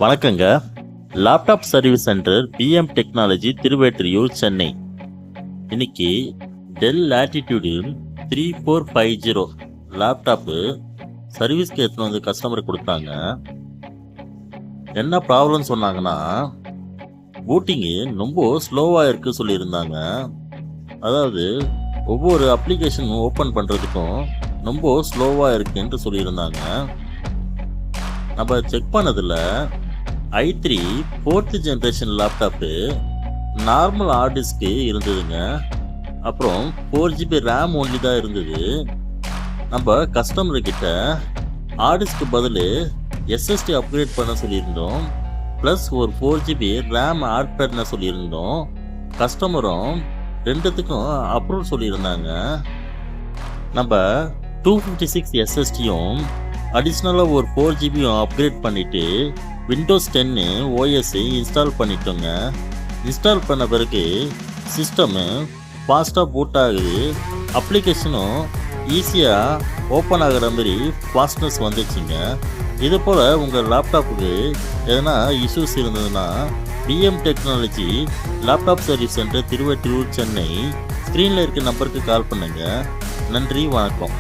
வணக்கங்க. Laptop service centre PM technology Tiruvottiyur Chennai. இன்னைக்கு Dell லேட்டிடியூடில் 3450 laptop சர்வீஸ்க்கு எடுத்துன்னு வந்து கஸ்டமருக்கு கொடுத்தாங்க. என்ன ப்ராப்ளம் சொன்னாங்கன்னா, பூட்டிங்கு ரொம்ப ஸ்லோவாக இருக்குது சொல்லியிருந்தாங்க. அதாவது ஒவ்வொரு அப்ளிகேஷன் ஓப்பன் பண்ணுறதுக்கும் ரொம்ப ஸ்லோவாக இருக்குன்ட்டு சொல்லியிருந்தாங்க. நம்ம செக் பண்ணதில் i3 4th generation laptop normal hard disk இருந்ததுங்க. அப்புறம் 4GB ரேம் ஒன்லி தான் இருந்தது. நம்ம கஸ்டமர்கிட்ட ஹார்ட் டிஸ்க்கு பதில் எஸ்எஸ்டி அப்கிரேட் பண்ண சொல்லியிருந்தோம். ப்ளஸ் ஒரு 4GB ரேம் ஆட் பண்ண சொல்லியிருந்தோம். கஸ்டமரும் ரெண்டுத்துக்கும் அப்ரூவ் சொல்லியிருந்தாங்க. நம்ம 256 எஸ்எஸ்டியும் அடிஷ்னலாக ஒரு 4GBயும் அப்கிரேட் பண்ணிவிட்டு விண்டோஸ் 10 OS இன்ஸ்டால் பண்ணிட்டோங்க. இன்ஸ்டால் பண்ண பிறகு சிஸ்டமு ஃபாஸ்ட்டாக பூட் ஆகுது. அப்ளிகேஷனும் ஈஸியாக ஓப்பன் ஆகிற மாதிரி ஃபாஸ்ட்னஸ் வந்துச்சுங்க. இது போல் உங்கள் லேப்டாப்புக்கு எதனா இஷ்யூஸ் இருந்ததுன்னா PM technology laptop service centre Tiruvottiyur Chennai ஸ்க்ரீனில் இருக்க நம்பருக்கு கால் பண்ணுங்கள். நன்றி, வணக்கம்.